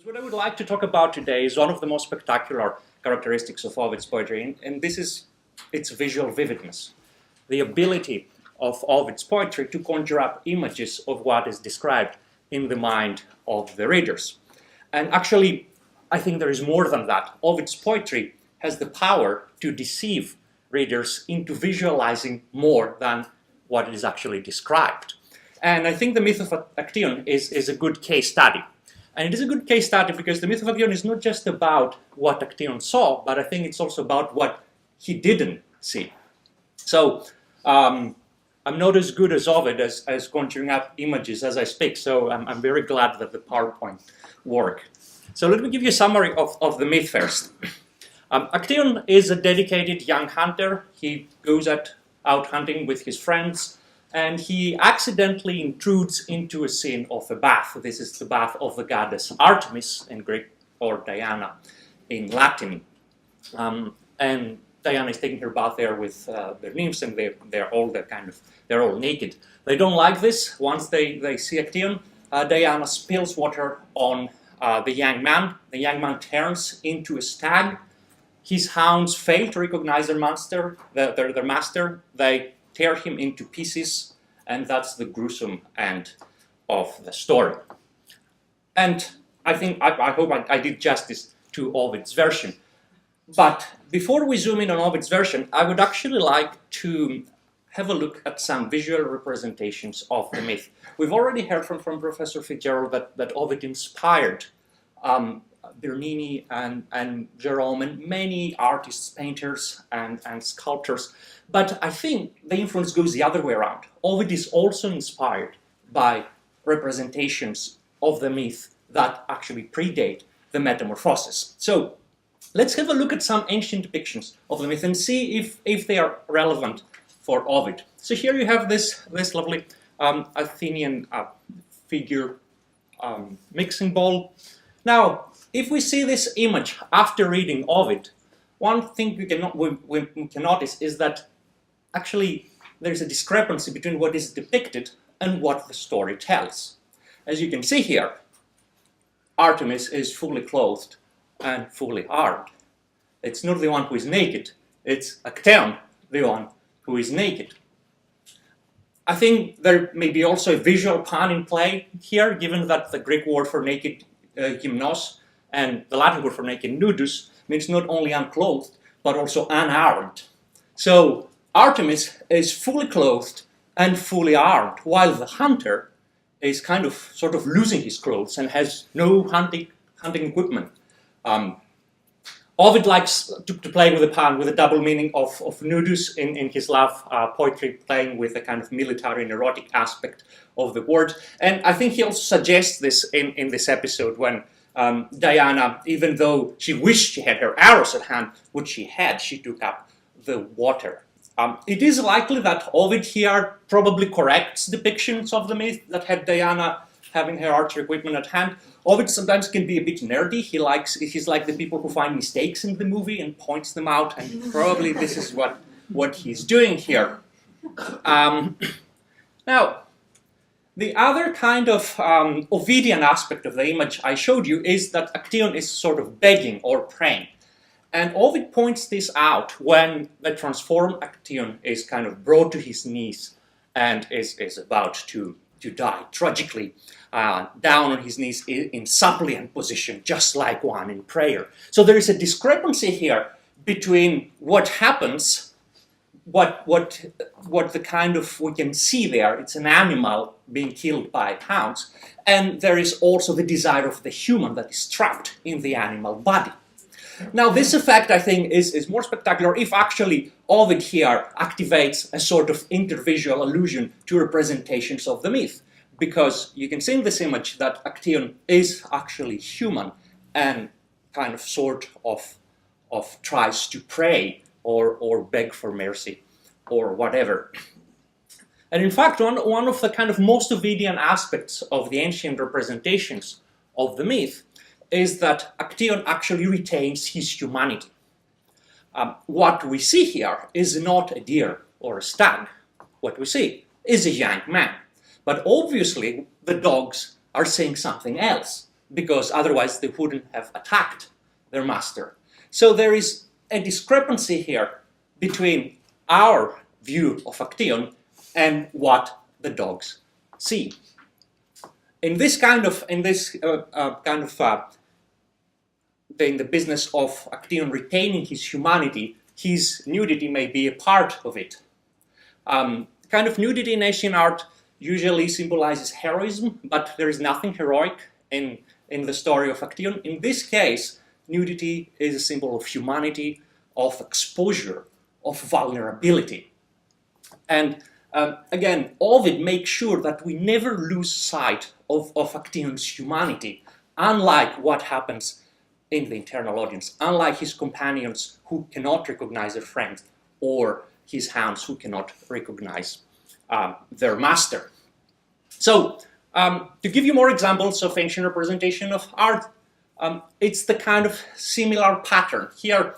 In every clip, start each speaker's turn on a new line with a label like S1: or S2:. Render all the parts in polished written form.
S1: What I would like to talk about today is one of the most spectacular characteristics of Ovid's poetry, and this is its visual vividness. The ability of Ovid's poetry to conjure up images of what is described in the mind of the readers. And actually, I think there is more than that. Ovid's poetry has the power to deceive readers into visualizing more than what is actually described. And I think the myth of Actaeon is a good case study. And it is a good case study because the myth of Actaeon is not just about what Actaeon saw, but I think it's also about what he didn't see. So I'm not as good as Ovid as conjuring up images as I speak, so I'm very glad that the PowerPoint worked. So let me give you a summary of the myth first. Actaeon is a dedicated young hunter. He goes out hunting with his friends, and he accidentally intrudes into a scene of a bath. This is the bath of the goddess Artemis in Greek, or Diana in Latin. And Diana is taking her bath there with their nymphs, and they're all naked. They don't like this. Once they see Actaeon, Diana spills water on the young man. The young man turns into a stag. His hounds fail to recognize their master. They tear him into pieces, and that's the gruesome end of the story. And I hope I did justice to Ovid's version. But before we zoom in on Ovid's version, I would actually like to have a look at some visual representations of the myth. We've already heard from Professor Fitzgerald that Ovid inspired Bernini and Jerome and many artists, painters, and sculptors. But I think the influence goes the other way around. Ovid is also inspired by representations of the myth that actually predate the Metamorphoses. So let's have a look at some ancient depictions of the myth and see if they are relevant for Ovid. So here you have this lovely Athenian figure mixing bowl. Now, if we see this image after reading Ovid, one thing we can notice is that actually there's a discrepancy between what is depicted and what the story tells. As you can see here, Artemis is fully clothed and fully armed. It's not the one who is naked, it's Actaeon, the one who is naked. I think there may be also a visual pun in play here, given that the Greek word for naked, gymnos, and the Latin word for naked, nudus, means not only unclothed, but also unarmed. So Artemis is fully clothed and fully armed, while the hunter is sort of losing his clothes and has no hunting equipment. Ovid likes to play with a pun, with a double meaning of nudus in his love poetry, playing with a kind of military and erotic aspect of the word. And I think he also suggests this in this episode when Diana, even though she wished she had her arrows at hand, which she had, she took up the water. It is likely that Ovid here probably corrects depictions of the myth that had Diana having her archery equipment at hand. Ovid sometimes can be a bit nerdy. He's like the people who find mistakes in the movie and points them out, and probably this is what he's doing here. Now, the other kind of Ovidian aspect of the image I showed you is that Actaeon is sort of begging or praying. And Ovid points this out when the transformed Actaeon is kind of brought to his knees and is about to die tragically, down on his knees in suppliant position, just like one in prayer. So there is a discrepancy here between what happens, what the kind of we can see there. It's an animal being killed by hounds, and there is also the desire of the human that is trapped in the animal body. Now, this effect, I think, is more spectacular if actually Ovid here activates a sort of intervisual allusion to representations of the myth, because you can see in this image that Actaeon is actually human and kind of sort of tries to pray or beg for mercy or whatever. And in fact, one of the kind of most Ovidian aspects of the ancient representations of the myth is that Actaeon actually retains his humanity. What we see here is not a deer or a stag. What we see is a young man. But obviously, the dogs are saying something else. because otherwise they wouldn't have attacked their master. So there is a discrepancy here between our view of Actaeon and what the dogs see. In the business of Actaeon retaining his humanity, his nudity may be a part of it. Kind of nudity in ancient art usually symbolizes heroism, but there is nothing heroic in the story of Actaeon. In this case, nudity is a symbol of humanity, of exposure, of vulnerability. And again, Ovid makes sure that we never lose sight of Actaeon's humanity, unlike what happens in the internal audience, unlike his companions who cannot recognize their friend, or his hounds who cannot recognize their master. So, to give you more examples of ancient representation of art, it's the kind of similar pattern. Here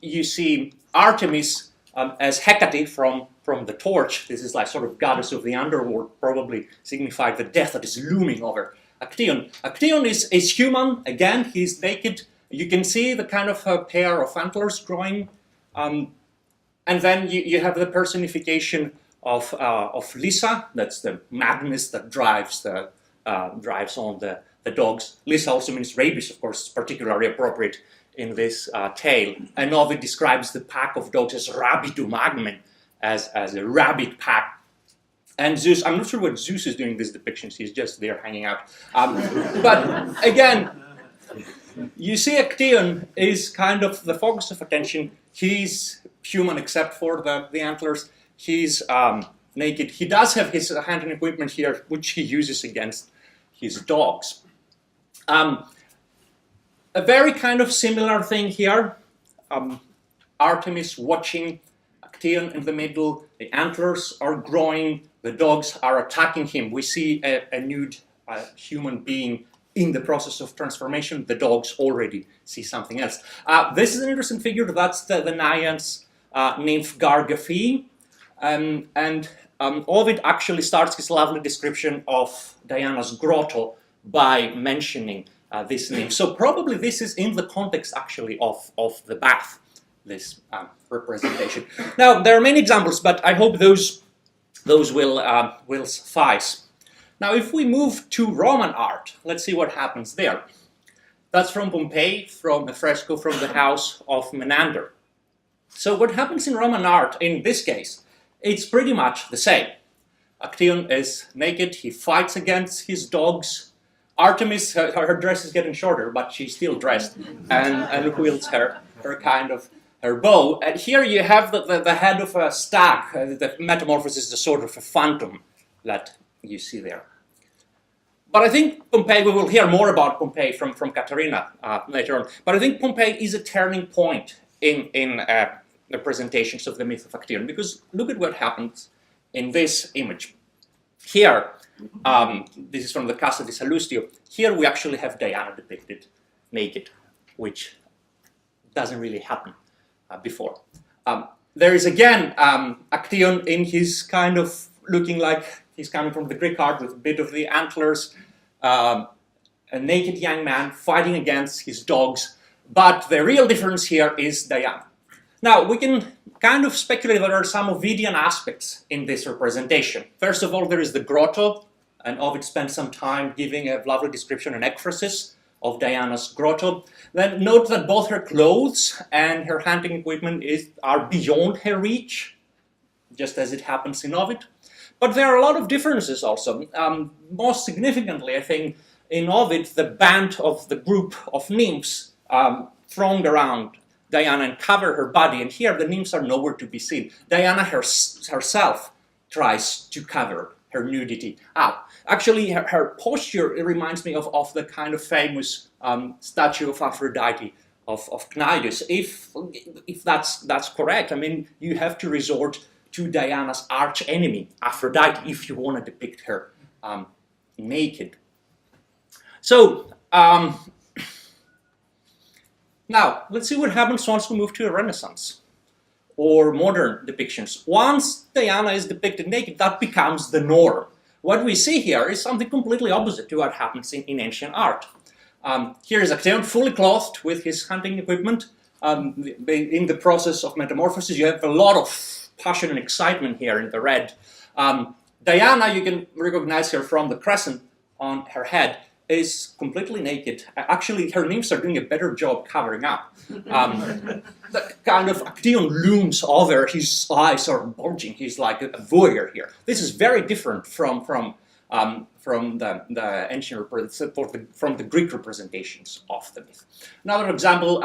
S1: you see Artemis as Hecate from the torch. This is like sort of goddess of the underworld, probably signified the death that is looming over Actaeon. Actaeon is human. Again, he's naked. You can see the kind of pair of antlers growing. And then you have the personification of Lyssa. That's the madness that drives on the dogs. Lyssa also means rabies, of course, particularly appropriate in this tale. And Ovid describes the pack of dogs as rabitum agmen, as a rabid pack. And Zeus, I'm not sure what Zeus is doing in these depictions, he's just there hanging out. But again, you see Actaeon is kind of the focus of attention. He's human except for the antlers. He's naked. He does have his hunting equipment here, which he uses against his dogs. A very kind of similar thing here. Artemis watching Actaeon in the middle. The antlers are growing. The dogs are attacking him. We see a nude human being in the process of transformation. The dogs already see something else. This is an interesting figure. That's the Naiad's nymph Gargaphe. And Ovid actually starts his lovely description of Diana's grotto by mentioning this nymph. So probably this is in the context actually of the bath, this representation. Now, there are many examples, but I hope those will suffice. Now, if we move to Roman art, let's see what happens there. That's from Pompeii, from a fresco from the house of Menander. So what happens in Roman art, in this case, it's pretty much the same. Actaeon is naked, he fights against his dogs. Artemis, her dress is getting shorter, but she's still dressed and wields her bow. And here you have the head of a stag. The Metamorphoses is the sort of a phantom that you see there. But I think Pompeii, we will hear more about Pompeii from Caterina later on, but I think Pompeii is a turning point in the presentations of the myth of Actaeon, because look at what happens in this image. Here, this is from the Casa di Sallustio. Here we actually have Diana depicted naked, which doesn't really happen before. There is again Actaeon in his kind of looking like he's coming from the Greek art with a bit of the antlers, a naked young man fighting against his dogs, but the real difference here is Diana. Now, we can kind of speculate that there are some Ovidian aspects in this representation. First of all, there is the grotto, and Ovid spent some time giving a lovely description and ekphrasis of Diana's grotto. Then note that both her clothes and her hunting equipment are beyond her reach, just as it happens in Ovid. But there are a lot of differences also. Most significantly, I think, in Ovid, the band of the group of nymphs thronged around Diana and cover her body, and here the nymphs are nowhere to be seen. Diana herself tries to cover her nudity up. Actually, her posture, it reminds me of the kind of famous statue of Aphrodite of Cnidus. If that's correct, I mean, you have to resort to Diana's arch enemy, Aphrodite, if you want to depict her naked. So, now, let's see what happens once we move to a Renaissance or modern depictions. Once Diana is depicted naked, that becomes the norm. What we see here is something completely opposite to what happens in ancient art. Here is Actaeon fully clothed with his hunting equipment. In the process of Metamorphoses, you have a lot of passion and excitement here in the red. Diana, you can recognize her from the crescent on her head, is completely naked. Actually, her nymphs are doing a better job covering up. The kind of Actaeon looms over, his eyes are bulging, he's like a voyeur here. This is very different from the ancient, from the Greek representations of the myth. Another example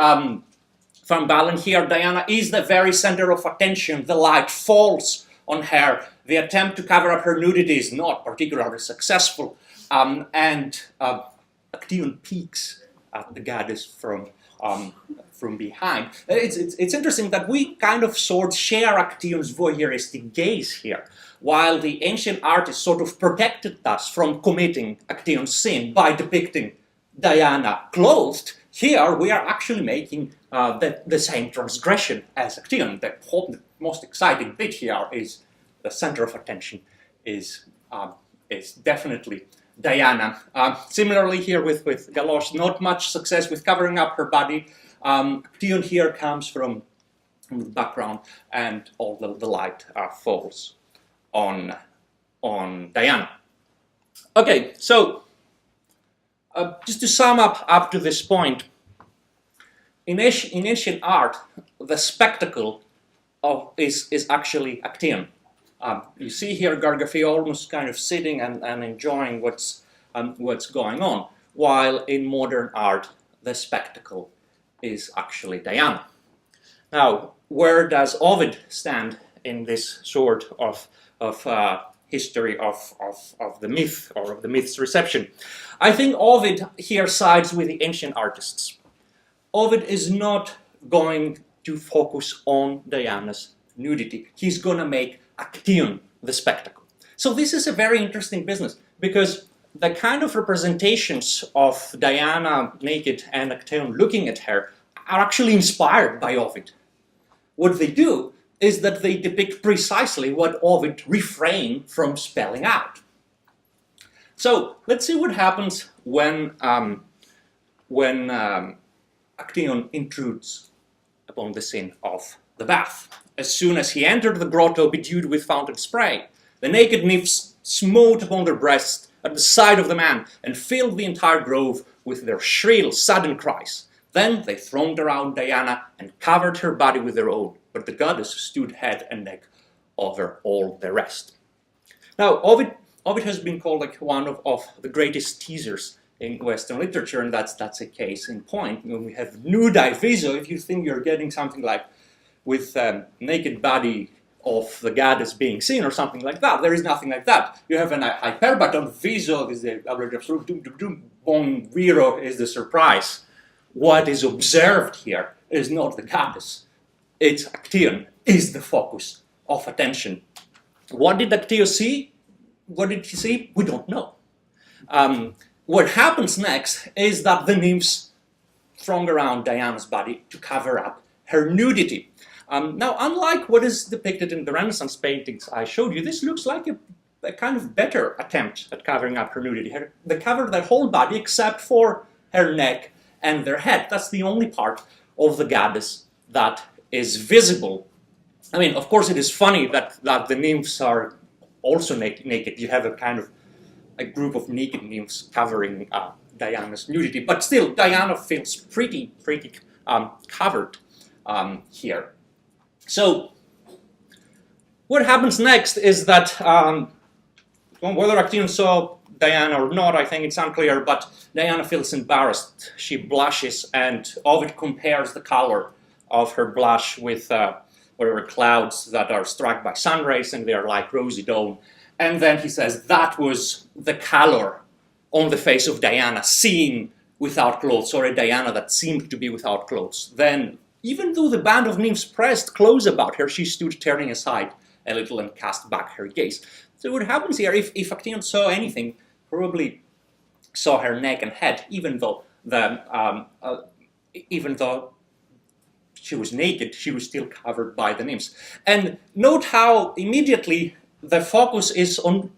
S1: from Balen here, Diana is the very center of attention. The light falls on her. The attempt to cover up her nudity is not particularly successful. And Actaeon peeks at the goddess from behind. It's interesting that we kind of share Actaeon's voyeuristic gaze here. While the ancient artists sort of protected us from committing Actaeon's sin by depicting Diana clothed, here we are actually making the same transgression as Actaeon. The most exciting bit here is the center of attention is definitely Diana. Similarly here with Galoche, not much success with covering up her body. Actaeon here comes from the background and all the light falls on Diana. Okay, so just to sum up to this point, in ancient art, the spectacle is actually Actaeon. You see here Gargaffe almost kind of sitting and enjoying what's going on, while in modern art the spectacle is actually Diana. Now, where does Ovid stand in this sort of history of the myth, or of the myth's reception? I think Ovid here sides with the ancient artists. Ovid is not going to focus on Diana's nudity. He's going to make Actaeon the spectacle. So this is a very interesting business, because the kind of representations of Diana naked and Actaeon looking at her are actually inspired by Ovid. What they do is that they depict precisely what Ovid refrained from spelling out. So let's see what happens when Actaeon intrudes upon the scene of the bath. As soon as he entered the grotto bedewed with fountain spray, the naked nymphs smote upon their breasts at the sight of the man and filled the entire grove with their shrill, sudden cries. Then they thronged around Diana and covered her body with their own, but the goddess stood head and neck over all the rest. Now, Ovid has been called like one of the greatest teasers in Western literature, and that's a case in point. When we have nudi viso, if you think you're getting something like with naked body of the goddess being seen or something like that, there is nothing like that. You have an hyperbaton viso, is the bon viro is the surprise. What is observed here is not the goddess. It's Actaeon, is the focus of attention. What did Actaeon see? What did he see? We don't know. What happens next is that the nymphs throng around Diana's body to cover up her nudity. Now, unlike what is depicted in the Renaissance paintings I showed you, this looks like a kind of better attempt at covering up her nudity. They cover their whole body except for her neck and their head. That's the only part of the goddess that is visible. I mean, of course, it is funny that the nymphs are also naked. You have a group of naked nymphs covering Diana's nudity, but still, Diana feels pretty covered here. So, what happens next is that, whether Actaeon saw Diana or not, I think it's unclear, but Diana feels embarrassed. She blushes, and Ovid compares the color of her blush with whatever clouds that are struck by sun rays, and they are like rosy dawn. And then he says that was the color on the face of Diana seen without clothes, or a Diana that seemed to be without clothes. Then, even though the band of nymphs pressed close about her, she stood turning aside a little and cast back her gaze. So what happens here, if Actaeon saw anything, probably saw her neck and head, even though she was naked, she was still covered by the nymphs. And note how immediately the focus is on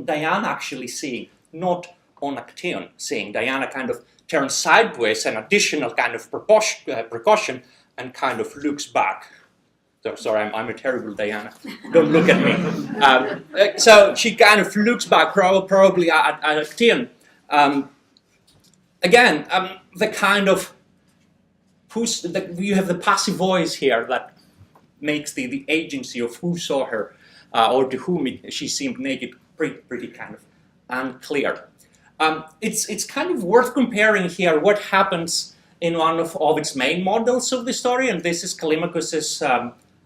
S1: Diana actually seeing, not on Actaeon, saying Diana kind of turns sideways, an additional kind of precaution, and kind of looks back. So, sorry, I'm a terrible Diana. Don't look at me. So she kind of looks back, probably at Actaeon. Again, the kind of you have the passive voice here that makes the agency of who saw her or to whom she seemed naked pretty kind of unclear. It's kind of worth comparing here what happens in one of Ovid's main models of the story, and this is Callimachus's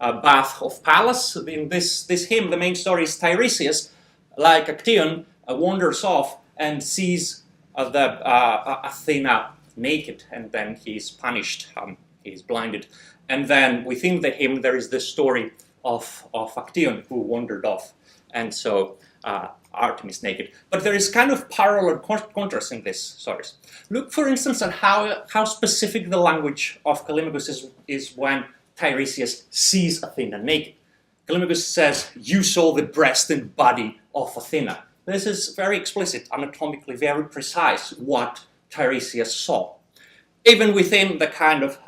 S1: Bath of Pallas. In this hymn, the main story is Tiresias, like Actaeon, wanders off and sees Athena naked, and then he's punished, he's blinded. And then within the hymn there is the story of Actaeon who wandered off, and so Artemis naked. But there is kind of parallel contrast in these stories. Look, for instance, at how specific the language of Callimachus is when Tiresias sees Athena naked. Callimachus says, "You saw the breast and body of Athena." This is very explicit, anatomically very precise what Tiresias saw. Even within the kind of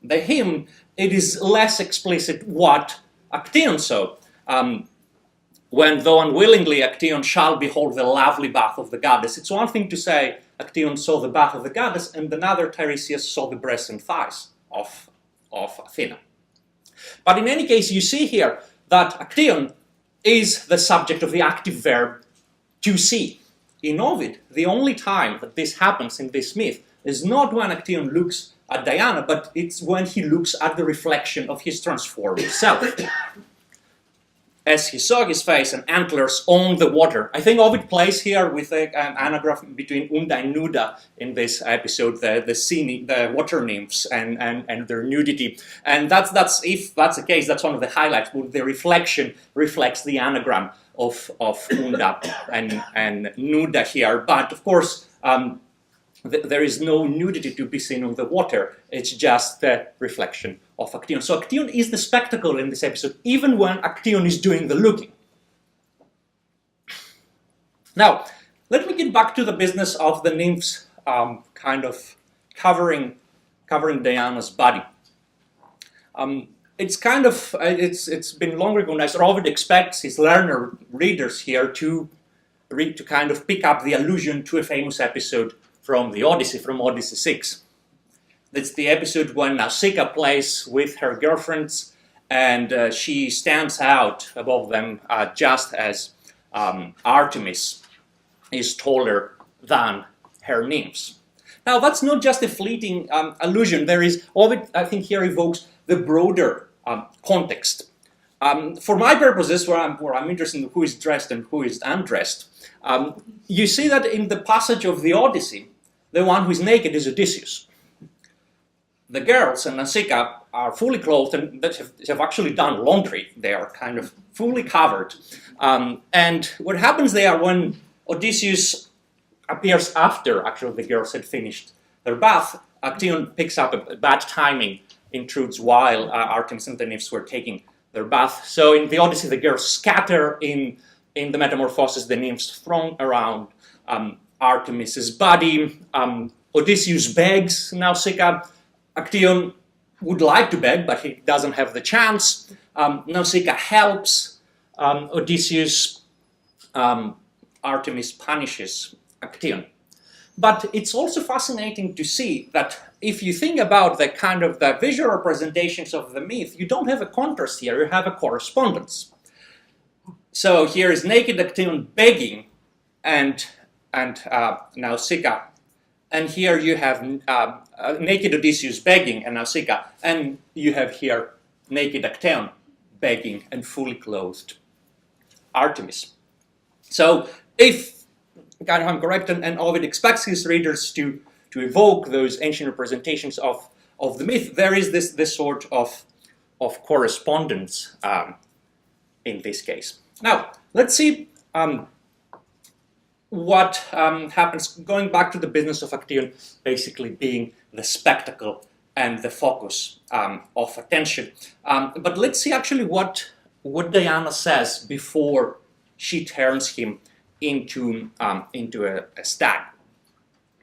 S1: the hymn, it is less explicit what Actaeon saw. When, though unwillingly, Actaeon shall behold the lovely bath of the goddess. It's one thing to say Actaeon saw the bath of the goddess, and another Tiresias saw the breasts and thighs of Athena. But in any case, you see here that Actaeon is the subject of the active verb to see. In Ovid, the only time that this happens in this myth is not when Actaeon looks at Diana, but it's when he looks at the reflection of his transformed self. As he saw his face and antlers on the water. I think Ovid plays here with an anagram between Unda and Nuda in this episode, the water nymphs and their nudity. And that's if that's the case, that's one of the highlights. The reflection reflects the anagram of Unda and Nuda here. But of course, there is no nudity to be seen on the water. It's just the reflection of Actaeon. So Actaeon is the spectacle in this episode, even when Actaeon is doing the looking. Now, let me get back to the business of the nymphs kind of covering Diana's body. It's kind of, it's been long recognized. Ovid expects his learner readers here to kind of pick up the allusion to a famous episode from the Odyssey, from Odyssey 6. That's the episode when Nausicaa plays with her girlfriends, and she stands out above them just as Artemis is taller than her nymphs. Now, that's not just a fleeting allusion. There is, Ovid, I think, here evokes the broader context. For my purposes, where I'm interested in who is dressed and who is undressed, you see that in the passage of the Odyssey, the one who is naked is Odysseus. The girls and Nausicaa are fully clothed and have actually done laundry. They are kind of fully covered. And what happens there when Odysseus appears after actually the girls had finished their bath, Actaeon picks up a bad timing, intrudes while Artemis and the nymphs were taking their bath. So in the Odyssey, the girls scatter. In the Metamorphoses, the nymphs throng around Artemis's body. Odysseus begs Nausicaa. Actaeon would like to beg, but he doesn't have the chance. Nausicaa helps Odysseus. Artemis punishes Actaeon. But it's also fascinating to see that if you think about the kind of the visual representations of the myth, you don't have a contrast here, you have a correspondence. So here is naked Actaeon begging and Nausicaa. And here you have naked Odysseus begging and Nausicaa. And you have here naked Actaeon begging and fully clothed Artemis. So if I'm correct, and Ovid expects his readers to evoke those ancient representations of the myth, there is this sort of correspondence in this case. Now, let's see what happens, going back to the business of Actaeon basically being the spectacle and the focus of attention. But let's see actually what Diana says before she turns him into a stag.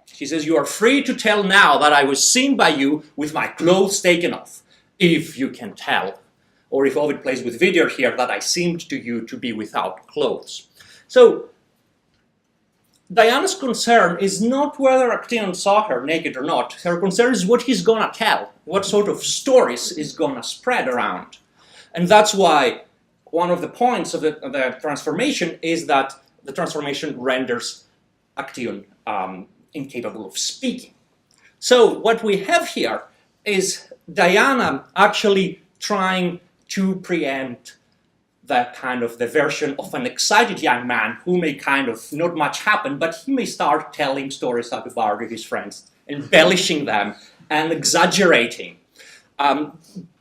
S1: She says, "You are free to tell now that I was seen by you with my clothes taken off, if you can tell." Or if Ovid plays with video here, that I seemed to you to be without clothes. So Diana's concern is not whether Actaeon saw her naked or not. Her concern is what he's gonna tell, what sort of stories is gonna spread around. And that's why one of the points of the transformation is that the transformation renders Actaeon incapable of speaking. So what we have here is Diana actually trying to preempt the version of an excited young man who may kind of not much happen, but he may start telling stories at the bar to his friends, embellishing them and exaggerating,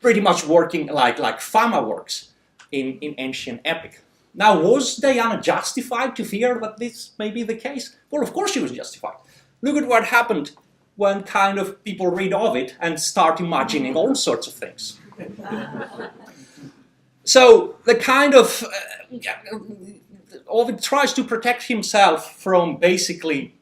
S1: pretty much working like Fama works in ancient epic. Now, was Diana justified to fear that this may be the case? Well, of course she was justified. Look at what happened when kind of people read Ovid and start imagining all sorts of things. So the kind of Ovid tries to protect himself from basically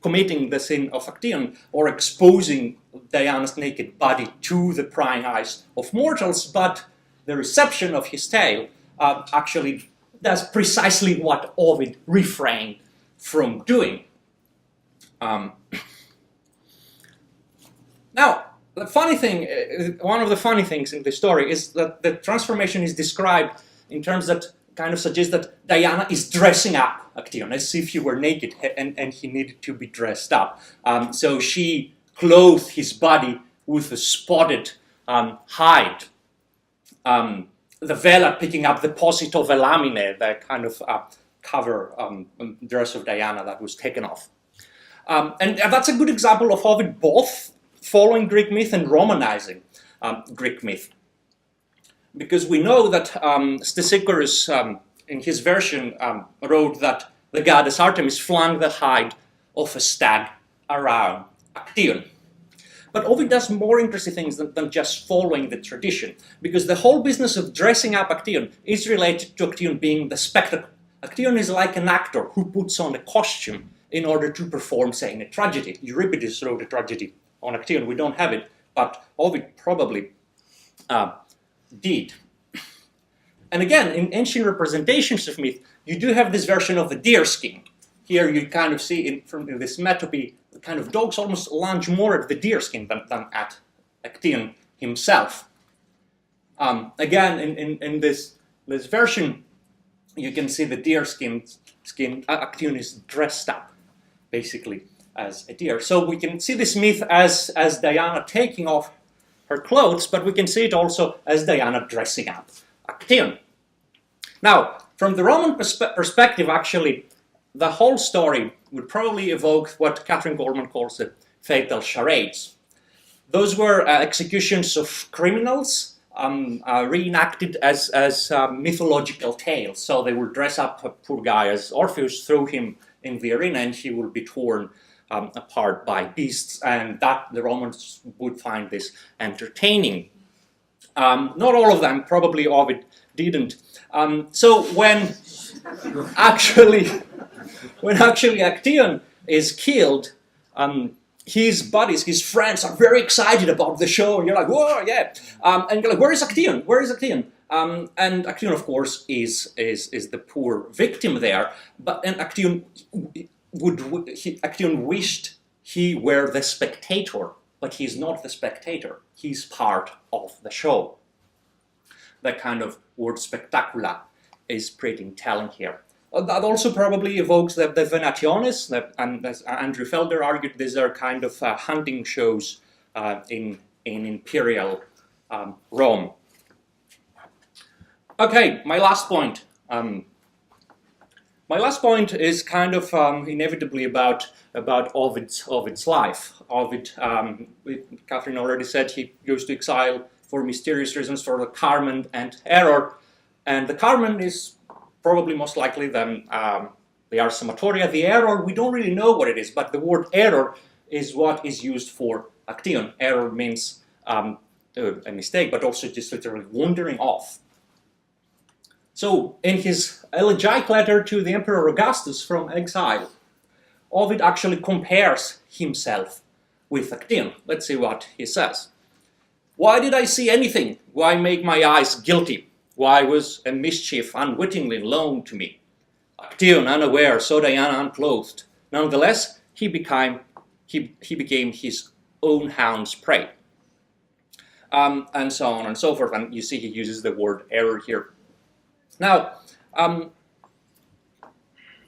S1: committing the sin of Actaeon or exposing Diana's naked body to the prying eyes of mortals, but the reception of his tale actually does precisely what Ovid refrained from doing. Now, the funny thing, one of the funny things in the story is that the transformation is described in terms that kind of suggest that Diana is dressing up Actaeon as if he were naked and he needed to be dressed up. So she clothed his body with a spotted hide. The vela picking up the posset of Elamine, the kind of cover dress of Diana that was taken off. And that's a good example of Ovid both following Greek myth and Romanizing Greek myth. Because we know that Stesichorus, in his version, wrote that the goddess Artemis flung the hide of a stag around Actaeon. But Ovid does more interesting things than just following the tradition, because the whole business of dressing up Actaeon is related to Actaeon being the spectacle. Actaeon is like an actor who puts on a costume in order to perform, say, in a tragedy. Euripides wrote a tragedy on Actaeon. We don't have it, but Ovid probably did. And again, in ancient representations of myth, you do have this version of the deer skin. Here you kind of see from this metope, the kind of dogs almost lunge more at the deer skin than at Actaeon himself. Again, in this version, you can see the deer skin. Actaeon is dressed up, basically, as a deer. So we can see this myth as Diana taking off her clothes, but we can see it also as Diana dressing up Actaeon. Now, from the Roman perspective, actually, the whole story would probably evoke what Catherine Gorman calls the fatal charades. Those were executions of criminals reenacted as mythological tales. So they would dress up a poor guy as Orpheus, throw him in the arena, and he will be torn apart by beasts, and that the Romans would find this entertaining. Not all of them, probably Ovid didn't. So when actually Actaeon is killed, his buddies, his friends are very excited about the show, and you're like, whoa, yeah. And you're like, where is Actaeon? Where is Actaeon? And Actaeon, of course, is the poor victim there. And Actaeon wished he were the spectator, but he's not the spectator. He's part of the show. That kind of word spectacula is pretty telling here. That also probably evokes the Venationes, and as Andrew Felder argued, these are kind of hunting shows in imperial Rome. Okay, my last point. My last point is kind of inevitably about Ovid's life. Ovid, Catherine already said, he goes to exile for mysterious reasons, for the Carmen and error, and the Carmen is probably most likely the Ars Amatoria. The error, we don't really know what it is, but the word error is what is used for Actaeon. Error means a mistake, but also just literally wandering off. So, in his elegiac letter to the Emperor Augustus from exile, Ovid actually compares himself with Actaeon. Let's see what he says. Why did I see anything? Why make my eyes guilty? Why was a mischief unwittingly loaned to me? Actaeon, unaware, saw Diana unclothed. Nonetheless, he became his own hound's prey. And so on and so forth. And you see he uses the word error here. Now,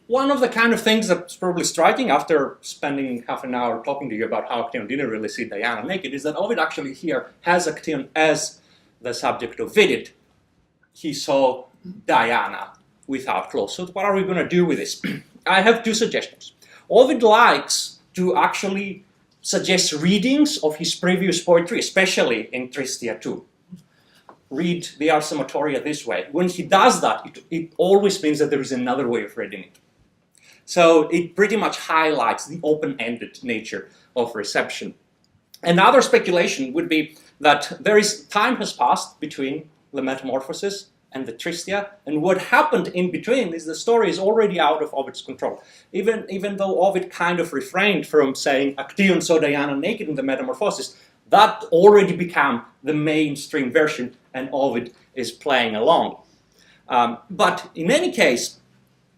S1: one of the kind of things that's probably striking after spending half an hour talking to you about how Actaeon didn't really see Diana naked is that Ovid actually here has Actaeon as the subject of Vidit. He saw Diana without clothes. So what are we going to do with this? I have two suggestions. Ovid likes to actually suggest readings of his previous poetry, especially in Tristia 2. Read the Ars Amatoria this way. When he does that, it always means that there is another way of reading it. So it pretty much highlights the open-ended nature of reception. Another speculation would be that time has passed between the Metamorphoses and the Tristia, and what happened in between is the story is already out of Ovid's control. Even though Ovid kind of refrained from saying Actaeon saw Diana naked in the Metamorphoses, that already became the mainstream version, and Ovid is playing along. But in any case,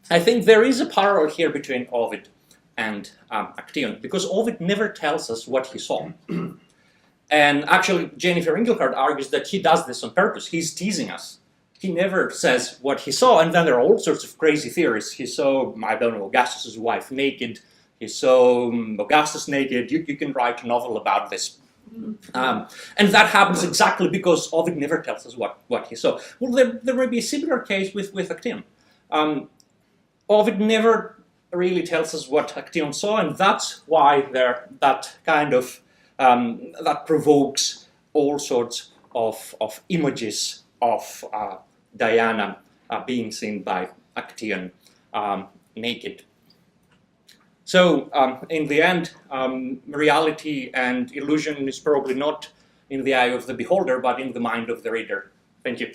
S1: I think there is a parallel here between Ovid and Actaeon, because Ovid never tells us what he saw. And actually, Jennifer Engelhardt argues that he does this on purpose. He's teasing us. He never says what he saw, and then there are all sorts of crazy theories. He saw, I don't know, Augustus' wife naked. He saw Augustus naked. You can write a novel about this. And that happens exactly because Ovid never tells us what he saw. Well, there may be a similar case with Actaeon. Ovid never really tells us what Actaeon saw, and that's why that provokes all sorts of images of Diana being seen by Actaeon naked. So in the end, reality and illusion is probably not in the eye of the beholder, but in the mind of the reader. Thank you.